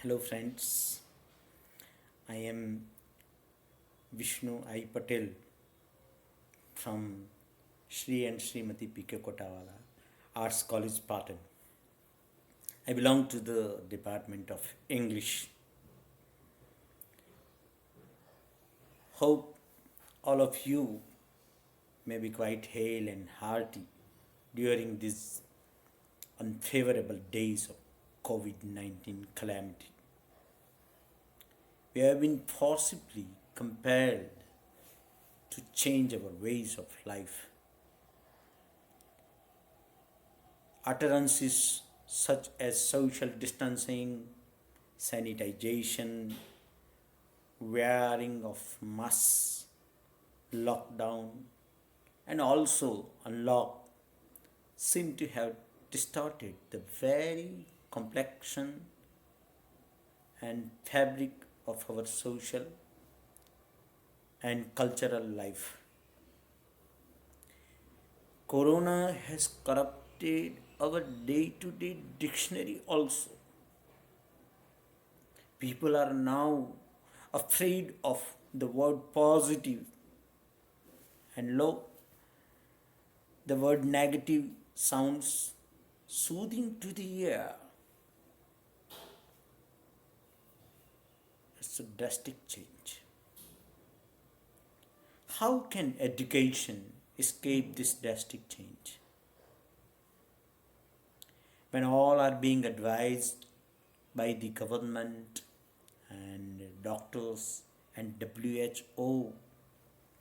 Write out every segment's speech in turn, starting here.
Hello friends, I am Vishnu I. Patel from Shri and Srimati P.K. Kotawala Arts College, Patel. I belong to the Department of English. Hope all of you may be quite hale and hearty during these unfavorable days of COVID-19 calamity. We have been forcibly compelled to change our ways of life. Utterances such as social distancing, sanitization, wearing of masks, lockdown, and also unlock seem to have distorted the very complexion and fabric of our social and cultural life. Corona has corrupted our day to day dictionary also. People are now afraid of the word positive and the word negative sounds soothing to the ear. It's a drastic change. How can education escape this drastic change? When all are being advised by the government and doctors and WHO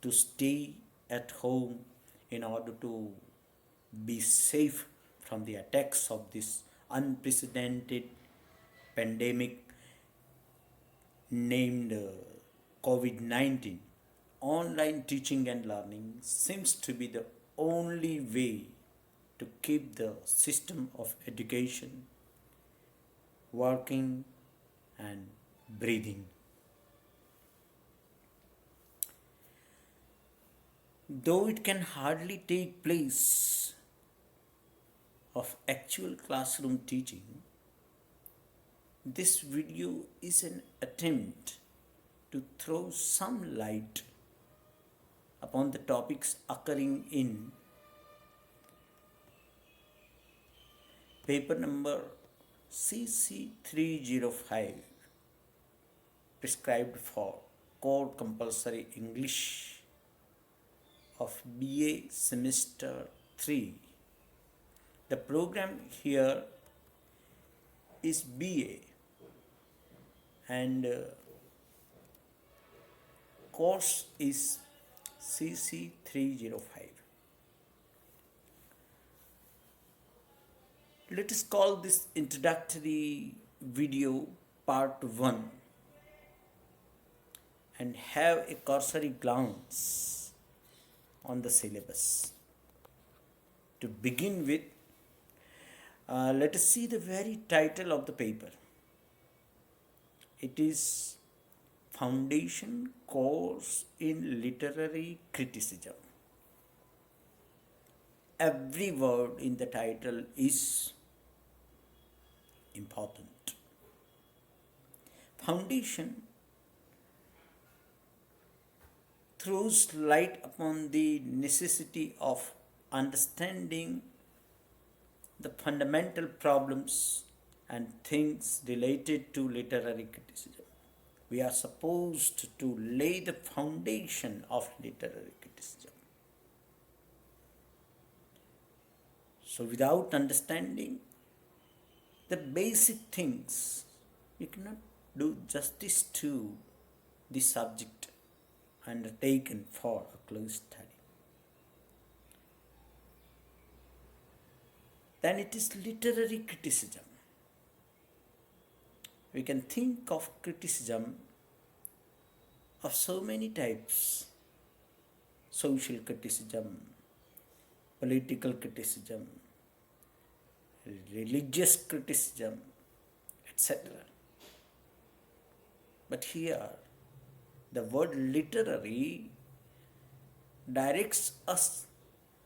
to stay at home in order to be safe from the attacks of this unprecedented pandemic named COVID-19, online teaching and learning seems to be the only way to keep the system of education working and breathing. Though it can hardly take place of actual classroom teaching, this video is an attempt to throw some light upon the topics occurring in paper number CC-305, prescribed for core compulsory English of BA semester 3. The program here is BA and course is CC-305. Let us call this introductory video part 1 and have a cursory glance on the syllabus. To begin with, let us see the very title of the paper. It is Foundation Course in Literary Criticism. Every word in the title is important. Foundation throws light upon the necessity of understanding the fundamental problems and things related to literary criticism. We are supposed to lay the foundation of literary criticism. So without understanding the basic things, we cannot do justice to the subject undertaken for a close study. Then it is literary criticism. We can think of criticism of so many types: social criticism, political criticism, religious criticism, etc. But here, the word literary directs us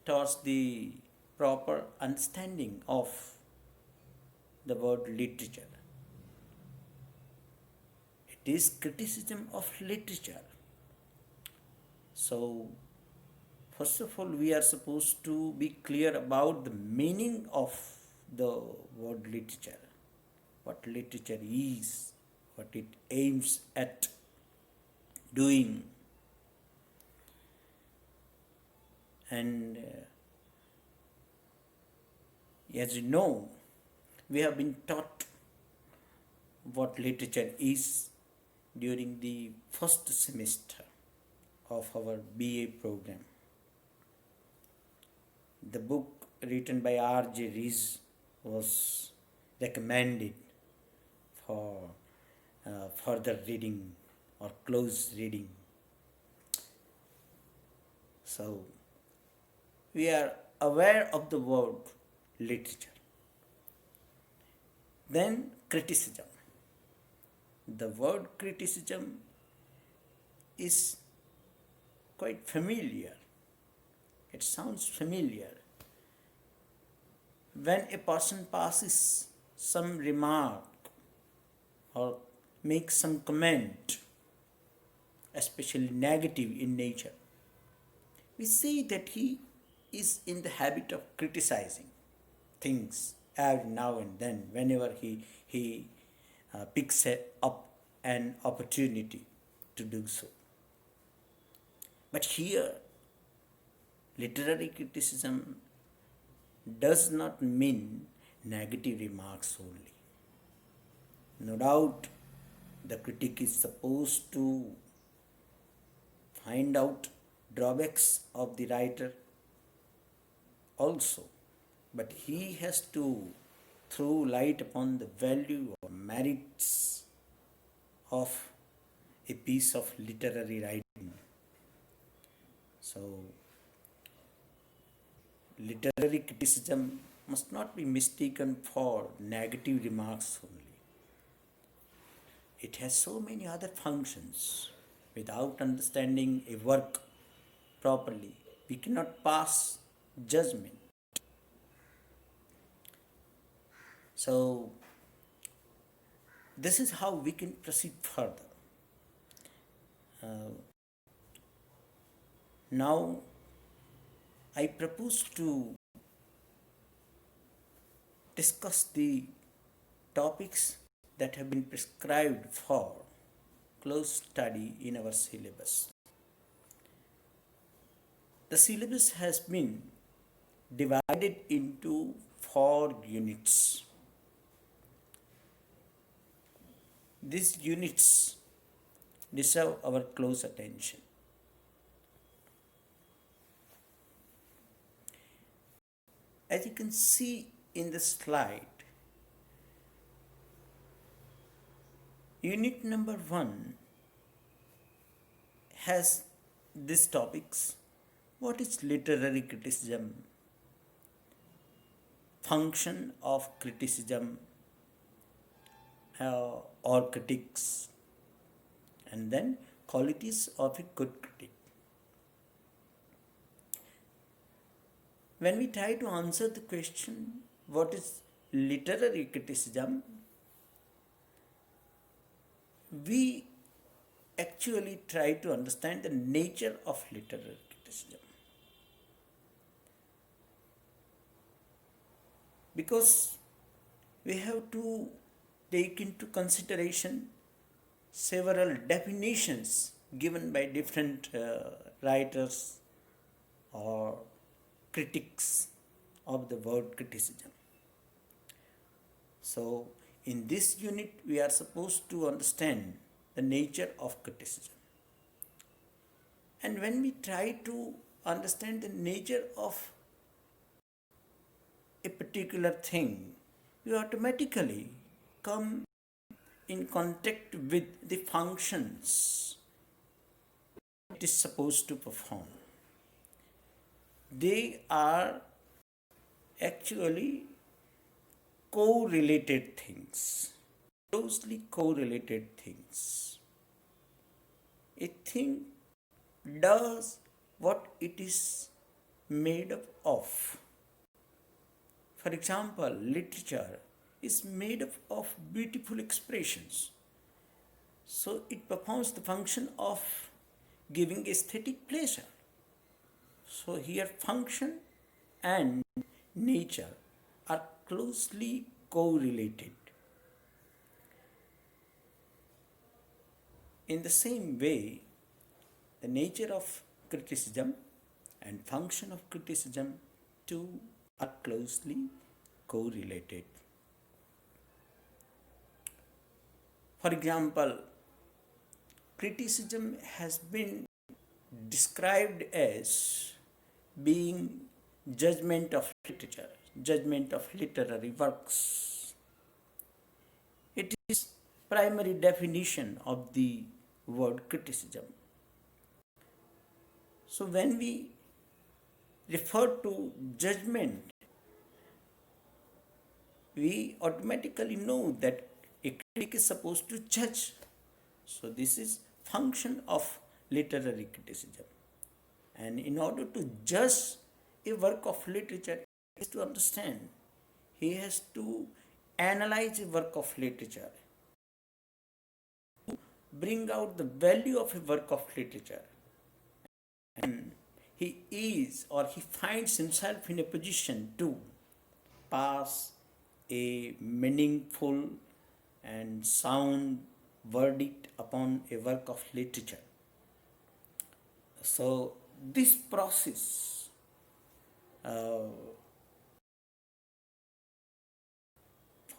towards the proper understanding of the word literature. is criticism of literature. So, first of all, we are supposed to be clear about the meaning of the word literature, what literature is, what it aims at doing. And as you know, we have been taught what literature is during the first semester of our BA program. The book written by R.J. Rees was recommended for further reading or close reading. So, we are aware of the word literature. Then, criticism. The word criticism is quite familiar. It sounds familiar. When a person passes some remark or makes some comment, especially negative in nature, we see that he is in the habit of criticizing things every now and then whenever he picks up an opportunity to do so. But here, literary criticism does not mean negative remarks only. No doubt, the critic is supposed to find out drawbacks of the writer also, but he has to throw light upon the value or merits of a piece of literary writing. So, literary criticism must not be mistaken for negative remarks only. It has so many other functions. Without understanding a work properly, we cannot pass judgment. So, this is how we can proceed further. Now, I propose to discuss the topics that have been prescribed for close study in our syllabus. The syllabus has been divided into 4 units. These units deserve our close attention. As you can see in the slide, unit number 1 has these topics: what is literary criticism, function of criticism or critics, and then qualities of a good critic. When we try to answer the question, what is literary criticism, we actually try to understand the nature of literary criticism. Because we have to take into consideration several definitions given by different writers or critics of the word criticism. So, in this unit, we are supposed to understand the nature of criticism. And when we try to understand the nature of a particular thing, we automatically come in contact with the functions it is supposed to perform. They are actually correlated things, closely correlated things. A thing does what it is made up of. For example, literature is made up of beautiful expressions. So it performs the function of giving aesthetic pleasure. So here function and nature are closely correlated. In the same way, the nature of criticism and function of criticism too are closely correlated. For example, criticism has been described as being judgment of literature, judgment of literary works. It is primary definition of the word criticism. So when we refer to judgment, we automatically know that a critic is supposed to judge. So this is function of literary criticism. And in order to judge a work of literature, he has to understand, he has to analyze a work of literature, bring out the value of a work of literature, and he is or he finds himself in a position to pass a meaningful and sound verdict upon a work of literature. So this process for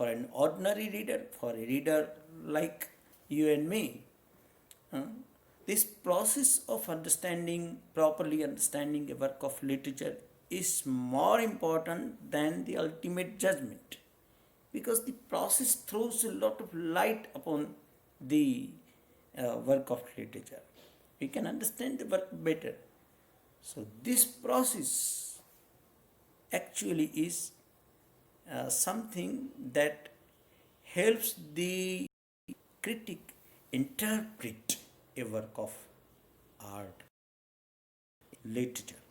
an ordinary reader, for a reader like you and me, this process of properly understanding a work of literature is more important than the ultimate judgment, because the process throws a lot of light upon the work of literature. We can understand the work better. So this process actually is something that helps the critic interpret a work of art, literature.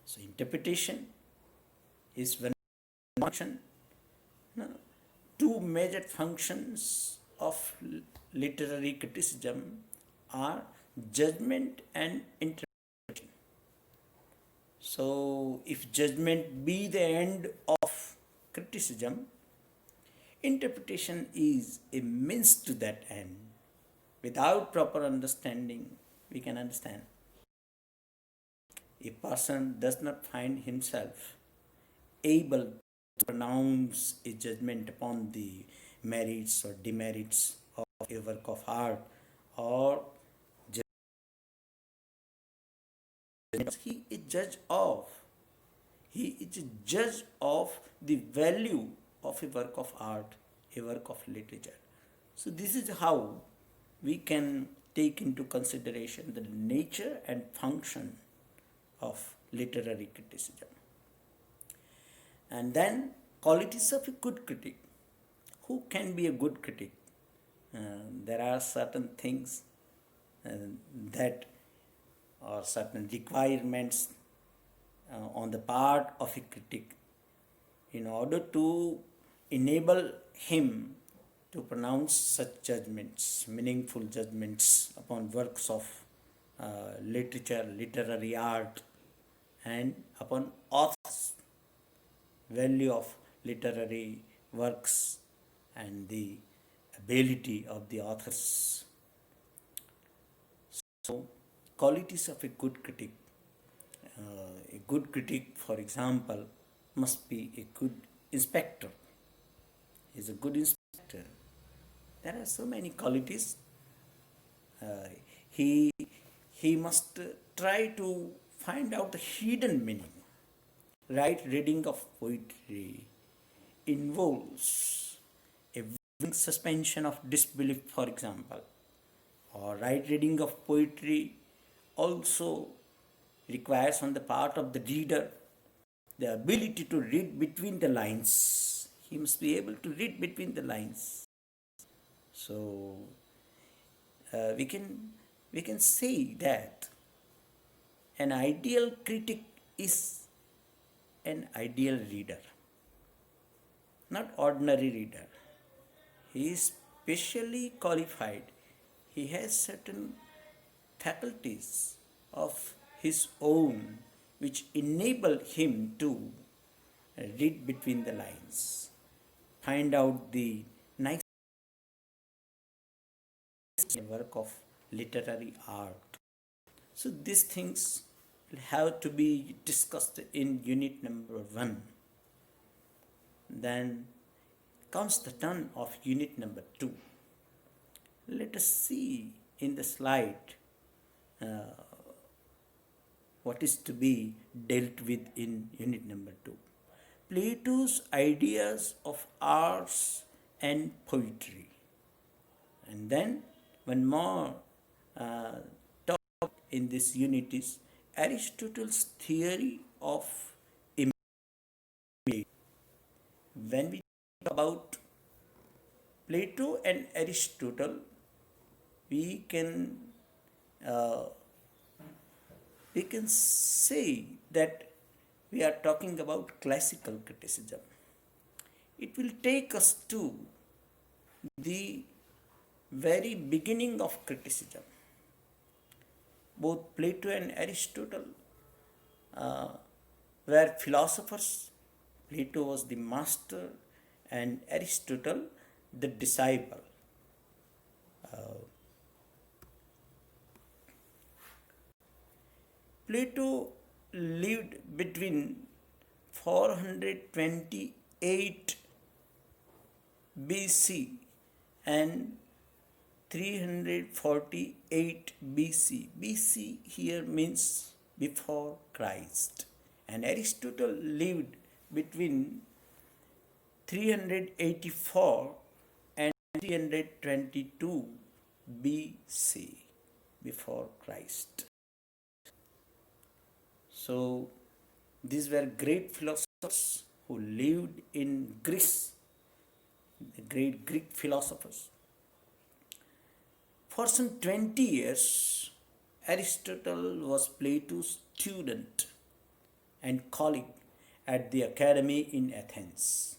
So interpretation is one function. Two major functions of literary criticism are judgment and interpretation. So if judgment be the end of criticism, interpretation is a means to that end. Without proper understanding, we can understand. A person does not find himself able to pronounce a judgment upon the merits or demerits of a work of art, or he is judge of. He is a judge of the value of a work of art, a work of literature. So this is how we can take into consideration the nature and function of literary criticism. And then qualities of a good critic. Who can be a good critic? There are certain things that or certain requirements on the part of a critic in order to enable him to pronounce such judgments, meaningful judgments upon works of literature, literary art, and upon authors, value of literary works and the ability of the authors. So, qualities of a good critic. A good critic, for example, must be a good inspector. He is a good inspector. There are so many qualities. He must try to find out the hidden meaning. Right reading of poetry involves a suspension of disbelief, for example, or right reading of poetry also requires on the part of the reader the ability to read between the lines. He must be able to read between the lines. So we can say that an ideal critic is an ideal reader, not ordinary reader. He is specially qualified. he has certain faculties of his own which enable him to read between the lines, find out the nice work of literary art. So these things will have to be discussed in unit number 1. Then comes the turn of unit number 2. Let us see in the slide what is to be dealt with in unit number 2. Plato's ideas of arts and poetry. And then one more topic in this unit is Aristotle's theory of image. When we talk about Plato and Aristotle, we can say that we are talking about classical criticism. It will take us to the very beginning of criticism. Both Plato and Aristotle were philosophers. Plato was the master and Aristotle the disciple. Plato lived between 428 BC and 348 BC. BC here means before Christ. And Aristotle lived between 384 and 322 BC, before Christ. So these were great philosophers who lived in Greece, the great Greek philosophers. For some 20 years, Aristotle was Plato's student and colleague at the Academy in Athens,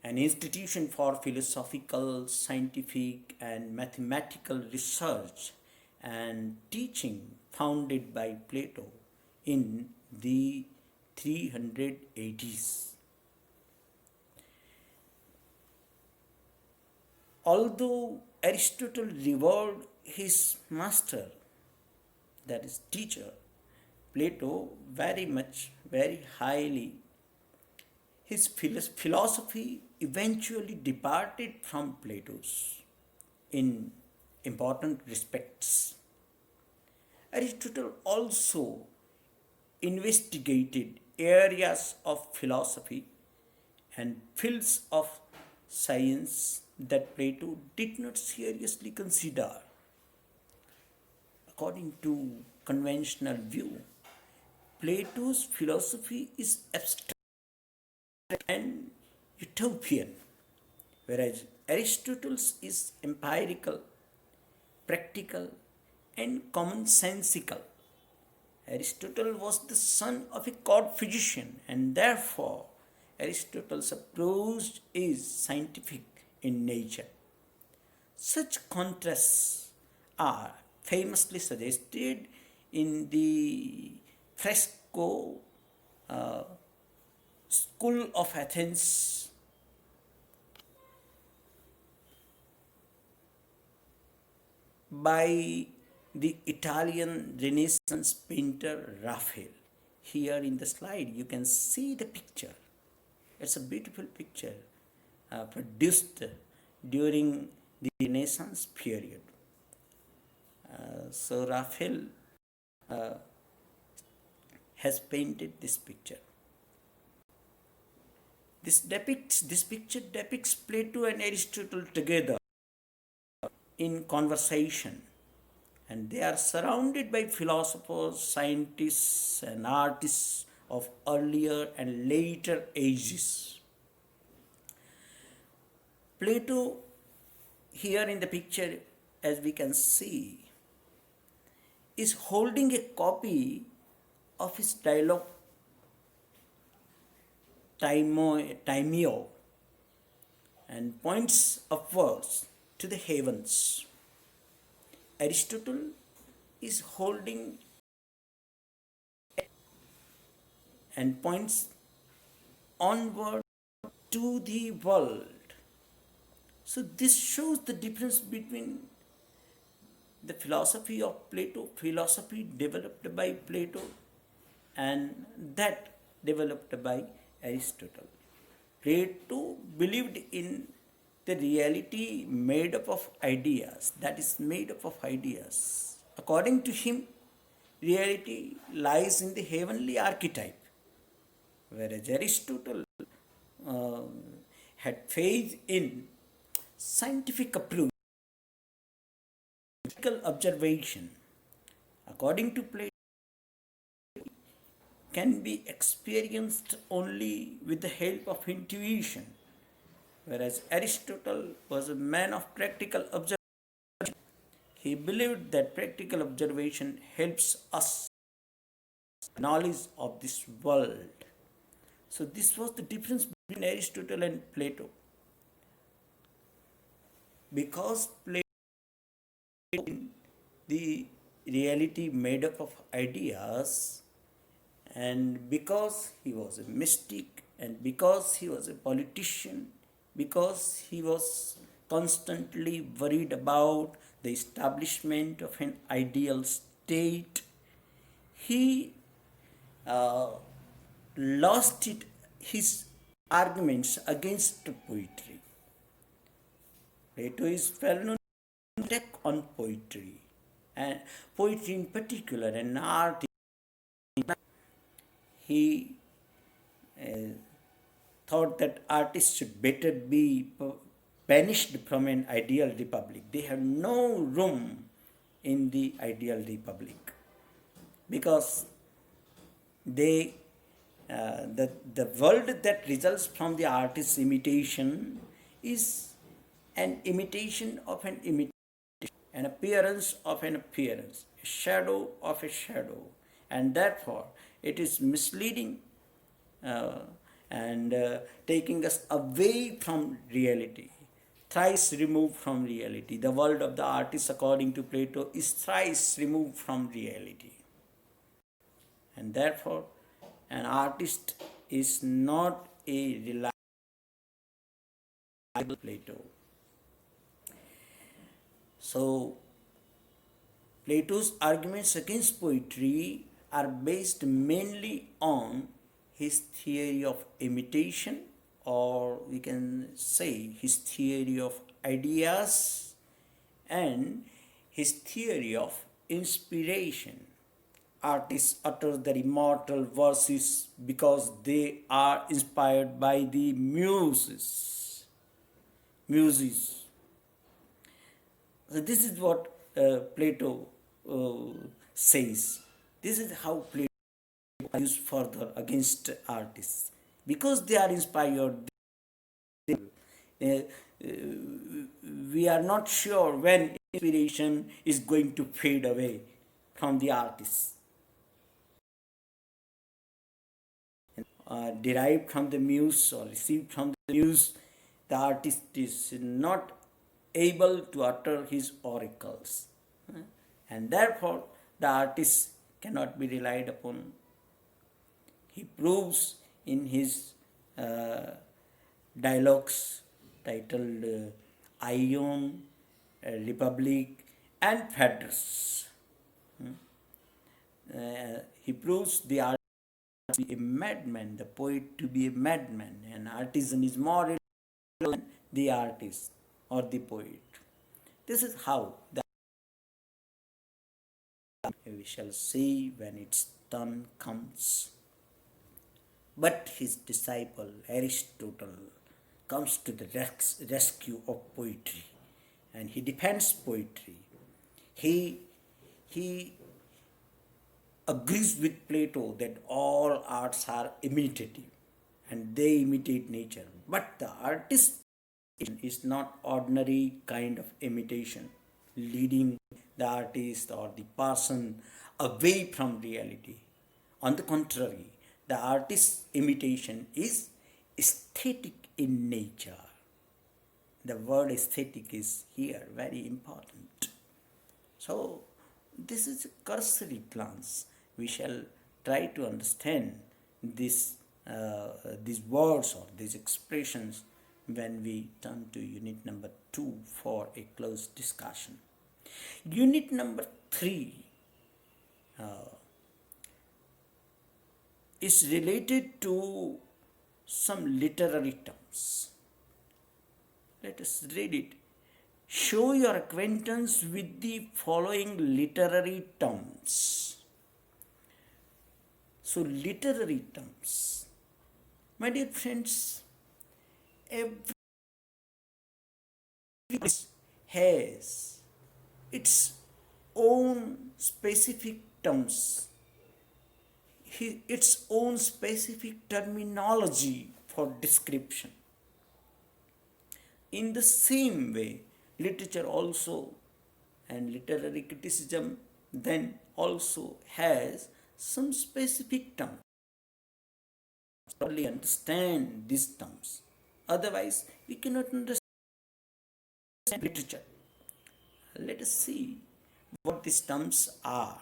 an institution for philosophical, scientific, and mathematical research and teaching founded by Plato in the 380s. Although Aristotle revered his master, that is teacher, Plato, very highly, his philosophy eventually departed from Plato's in important respects. Aristotle also investigated areas of philosophy and fields of science that Plato did not seriously consider. According to conventional view, Plato's philosophy is abstract and utopian, whereas Aristotle's is empirical, practical, and commonsensical. Aristotle was the son of a court physician, and therefore Aristotle's approach is scientific in nature. Such contrasts are famously suggested in the fresco School of Athens by the Italian Renaissance painter Raphael. Here in the slide you can see the picture. It's a beautiful picture produced during the Renaissance period. So Raphael has painted this picture. This picture depicts Plato and Aristotle together in conversation, and they are surrounded by philosophers, scientists, and artists of earlier and later ages. Plato, here in the picture, as we can see, is holding a copy of his dialogue Timeo and points upwards to the heavens. Aristotle is holding and points onward to the world. So this shows the difference between the philosophy of Plato, philosophy developed by Plato, and that developed by Aristotle. Plato believed in the reality made up of ideas, that is, made up of ideas. According to him, reality lies in the heavenly archetype, whereas Aristotle uh, had faith in scientific approach, critical observation. According to Plato, can be experienced only with the help of intuition, whereas Aristotle was a man of practical observation. He believed that practical observation helps us knowledge of this world. So this was the difference between Aristotle and Plato. Because Plato in the reality made up of ideas, and because he was a mystic, and because he was a politician, because he was constantly worried about the establishment of an ideal state, he uh, lost his arguments against poetry. Plato is well known attack on poetry, and poetry in particular, and art. He thought that artists should better be banished from an ideal republic. They have no room in the ideal republic because they the world that results from the artist's imitation is an imitation of an imitation, an appearance of an appearance, a shadow of a shadow, and therefore it is misleading uh, and taking us away from reality, thrice removed from reality. The world of the artist, according to Plato, is thrice removed from reality, and therefore an artist is not a reliable Plato. So Plato's arguments against poetry are based mainly on his theory of imitation, or we can say his theory of ideas, and his theory of inspiration. Artists utter their immortal verses because they are inspired by the muses. Muses. So this is what Plato says. This is how Plato argues further against artists. Because they are inspired, we are not sure when inspiration is going to fade away from the artist. Derived from the muse or received from the muse, the artist is not able to utter his oracles, and therefore the artist cannot be relied upon. He proves in his dialogues titled Ion, Republic, and Phaedrus. He proves the artist to be a madman, the poet to be a madman. An artisan is more than the artist or the poet. This is how we shall see when its turn comes. But his disciple Aristotle comes to the rescue of poetry, and he defends poetry. He agrees with Plato that all arts are imitative and they imitate nature. But the artist is not ordinary kind of imitation, leading the artist or the person away from reality. On the contrary, the artist's imitation is aesthetic in nature. The word aesthetic is here very important. So this is a cursory glance. We shall try to understand this, these words or these expressions when we turn to unit number 2 for a close discussion. Unit number 3 is related to some literary terms. Let us read it. Show your acquaintance with the following literary terms. So, literary terms. My dear friends, every has its own specific terms, its own specific terminology for description. In the same way, literature also and literary criticism then also has some specific terms. Only understand these terms. Otherwise, we cannot understand literature. Let us see what these terms are.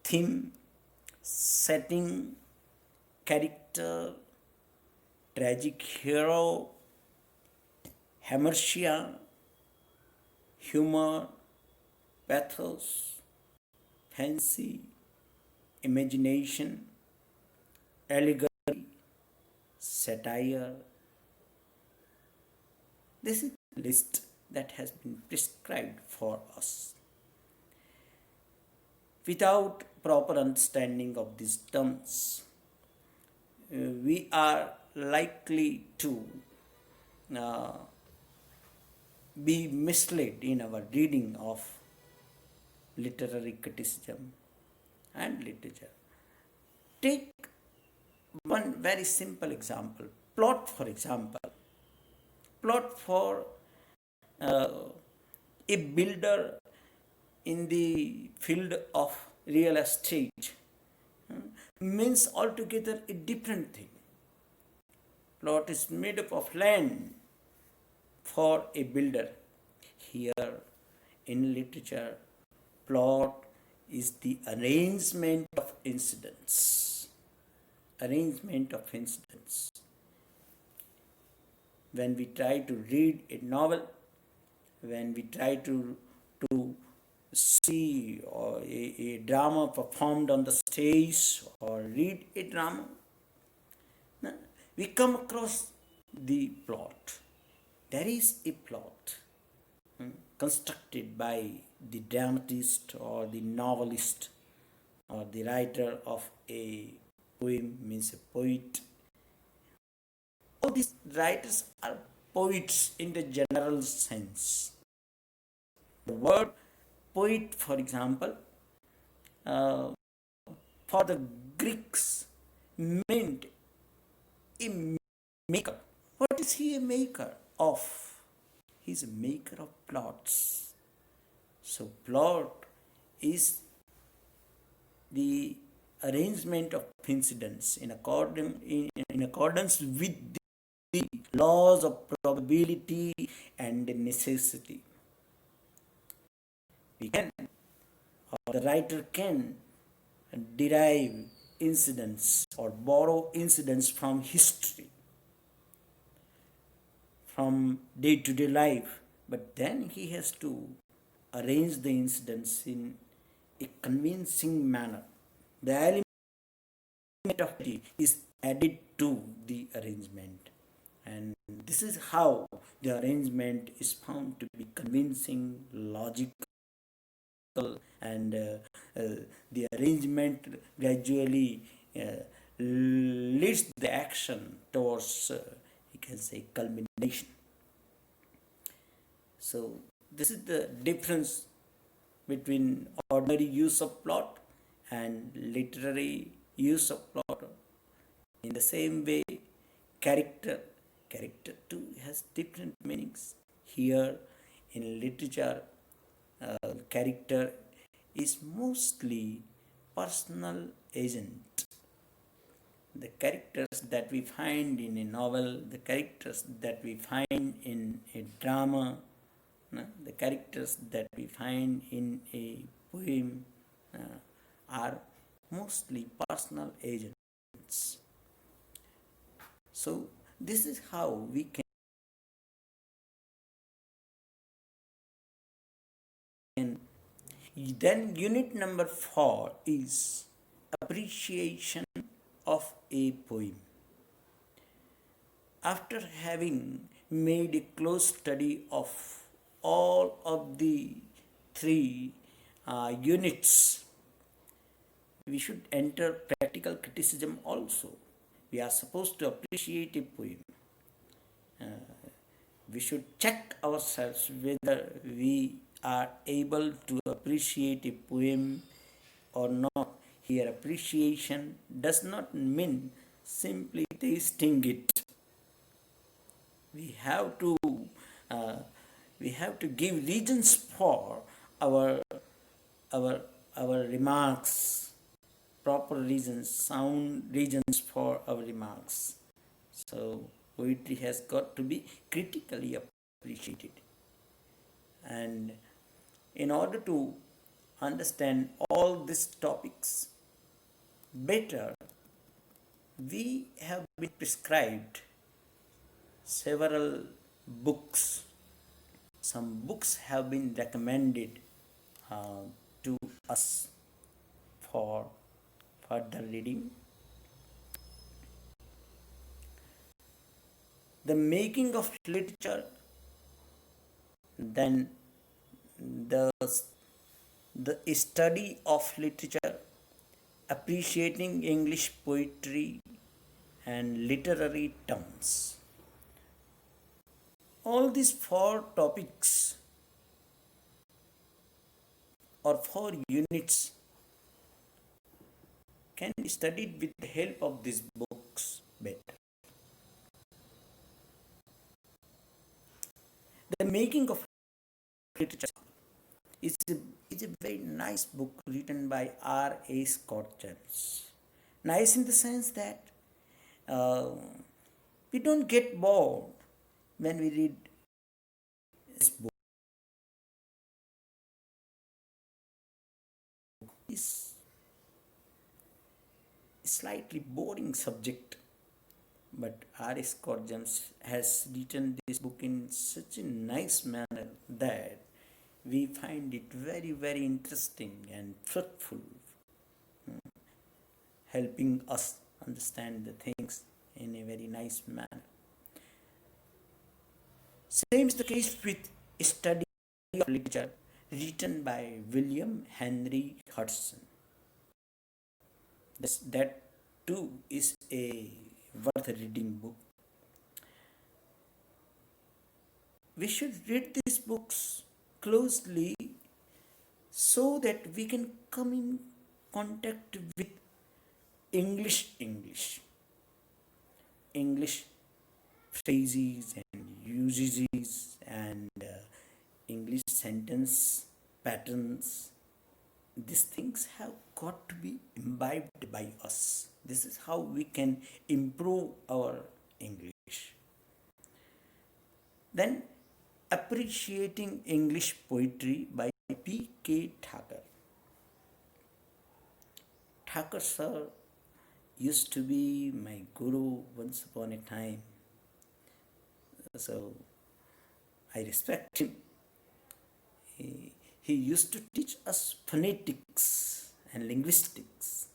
Theme, setting, character, tragic hero, hamartia, humor, pathos, fancy, imagination, allegory, satire. This is the list that has been prescribed for us. Without proper understanding of these terms, we are likely to be misled in our reading of literary criticism and literature. Take one very simple example. Plot, for example. Plot for a builder in the field of real estate means altogether a different thing. Plot is made up of land for a builder. Here in literature, plot is the arrangement of incidents. Arrangement of incidents. When we try to read a novel, when we try to see or a drama performed on the stage or read a drama, we come across the plot. There is a plot constructed by the dramatist or the novelist or the writer of a poem, means a poet. All these writers are poets in the general sense. The word poet, for example, for the Greeks meant a maker. What is he a maker of? He is a maker of plots. So plot is the arrangement of incidents in accordance with the laws of probability and necessity. We can, or the writer can, derive incidents or borrow incidents from history, from day-to-day life, but then he has to arrange the incidents in a convincing manner. The element of it is added to the arrangement, and this is how the arrangement is found to be convincing, logical, and the arrangement gradually leads the action towards, you can say, culmination. So this is the difference between ordinary use of plot and literary use of plot. In the same way, character too has different meanings. Here in literature, character is mostly personal agent. The characters that we find in a novel, the characters that we find in a drama, the characters that we find in a poem are mostly personal agents. So this is how we can then unit number 4 is appreciation of a poem. After having made a close study of all of the 3 units, we should enter practical criticism also. We are supposed to appreciate a poem. We should check ourselves whether we are able to appreciate a poem or not. Here, appreciation does not mean simply tasting it. We have to give reasons for our remarks, proper reasons, sound reasons for our remarks. So poetry has got to be critically appreciated. And in order to understand all these topics better, we have been prescribed several books. Some books have been recommended to us for further reading. The making of literature, then the study of literature, appreciating English poetry and literary terms. All these 4 topics or 4 units can be studied with the help of these books better. The making of literature is a very nice book written by R.A. Scott James. Nice in the sense that we don't get bored when we read this book. It's a slightly boring subject, but R.A. Scott James has written this book in such a nice manner that we find it very, very interesting and fruitful, helping us understand the things in a very nice manner. Same is the case with a study of literature written by William Henry Hudson. That too is a worth reading book. We should read these books closely so that we can come in contact with English phrases and usages and English sentence patterns. These things have got to be imbibed by us. This is how we can improve our English. Then, appreciating English poetry by P.K. Thakur. Thakur sir used to be my guru once upon a time. So, I respect him. He used to teach us phonetics and linguistics.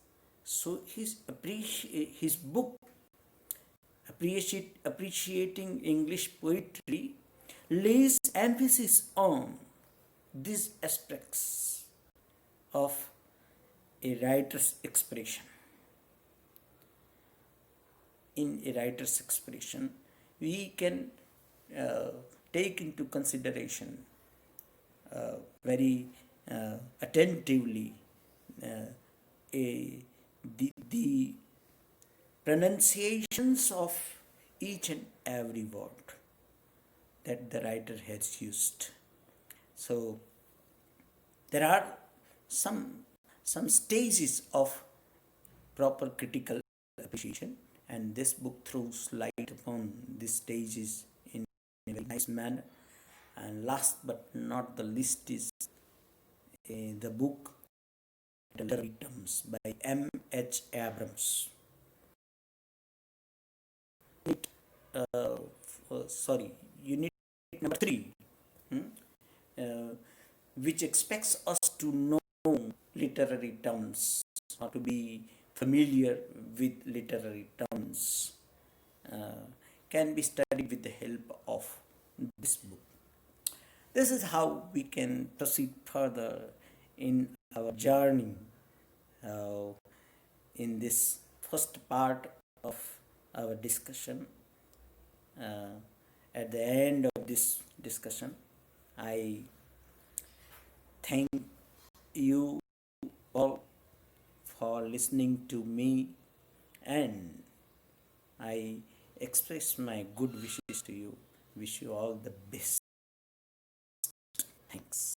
So his book, Appreciating English Poetry, lays emphasis on these aspects of a writer's expression. In a writer's expression, we can take into consideration very attentively the pronunciations of each and every word that the writer has used. So there are some some stages of proper critical appreciation, and this book throws light upon these stages in a very nice manner. And last but not the least is the book Literary Terms by M.H. Abrams. Uh, Unit number 3, which expects us to know literary terms or to be familiar with literary terms, can be studied with the help of this book. This is how we can proceed further in our journey in this first part of our discussion. At the end of this discussion, I thank you all for listening to me, and I express my good wishes to you. Wish you all the best. Thanks.